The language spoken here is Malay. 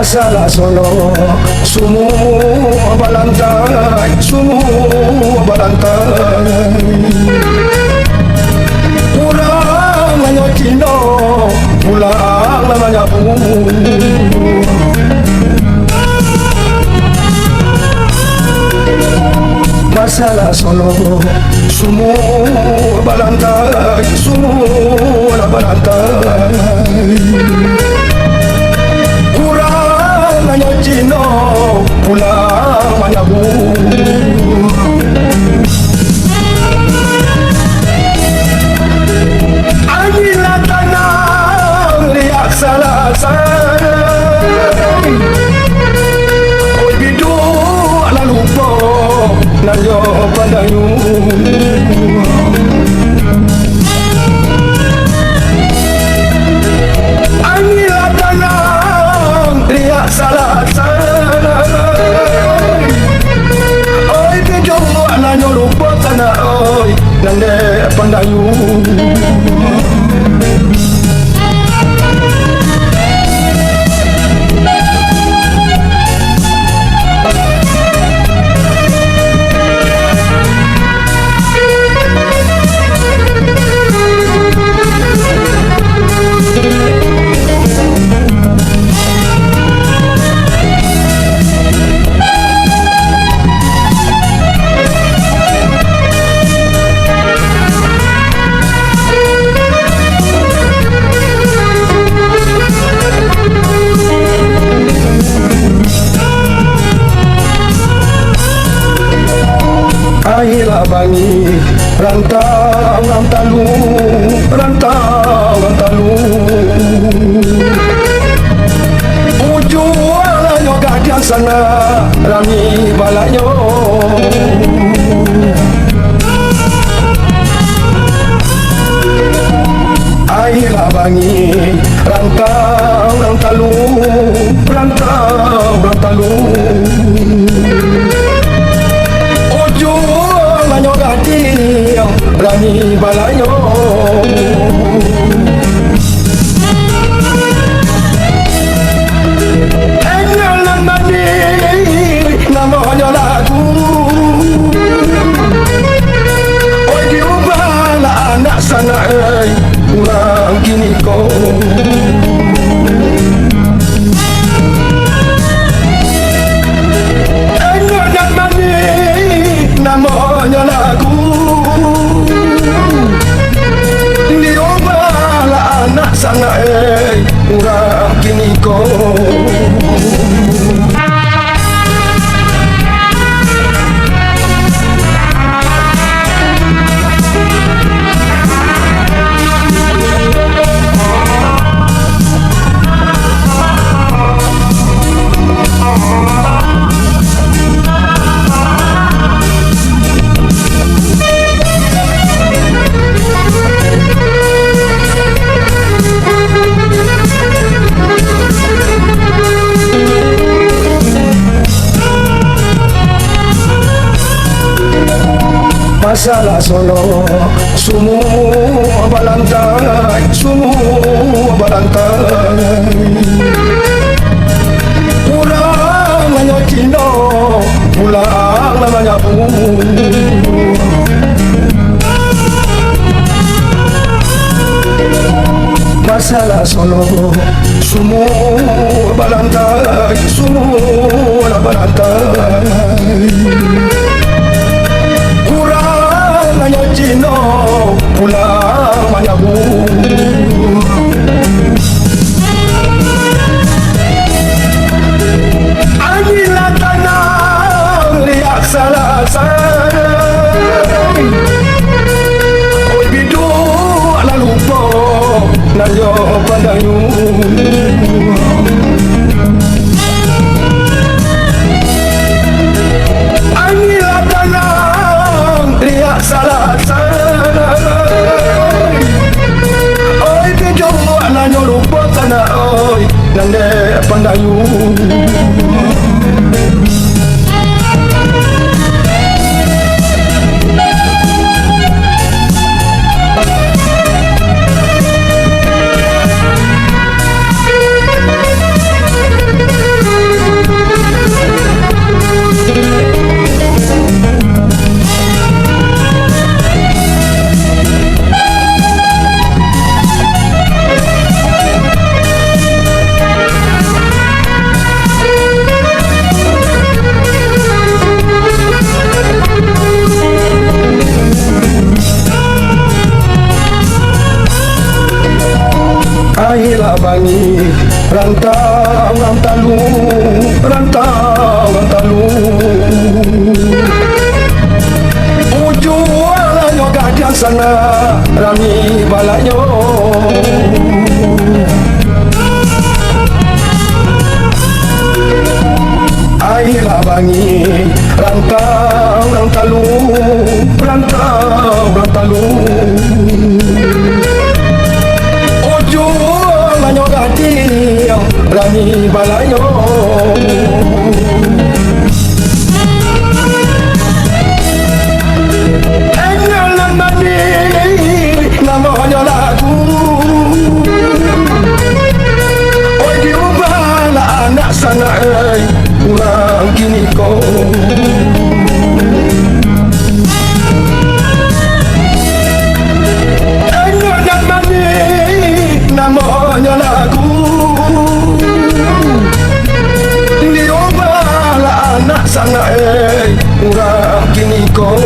Masalah solo semua balantai, semua balantai. Kurang hanya Cina, pulang namanya masalah solo semua balantai, semua balantai. Kurang hanya Cina, pulang banyak Anilah tanah liak salah oi bidu lalu po nanyo pandayu. Anilah tanah liak salah oi bidu nanyo lupa tanah oi nande pandayu. Ayolah bangi rantau rantalu, rantau rantalu. Ujung gadian sana rami balanyo. Ayolah bangi rantau rantalu, rantau rantalu. Rani balanyo enyalan mandi namanya lagu oi diubahlah anak sana pulang kini kau enyalan mandi namanya lagu anak sana urang kini ko. Masalah solo semua balantai, semua balantai. Kurang hanya Cina, pulang namanya masalah solo semua balantai, semua balantai. Hanya Cina pulang banyak Anilah tanah liak salah oi bidu lalu po nanyo pandayu. Anilah tanah liak salah oi bidu nanyo lupa tanah oi nande pandayu. bangi rantau rantalu rantau rantalu ujuanyo gadian sana rami balanyo aira bangi rantau rantalu rantau rantalu ujuanyo gadian rami balanyo namanya lagu oi diubahlah anak sana pulang kini kau enak mani namanya lagu diubahlah anak sana pulang kini kau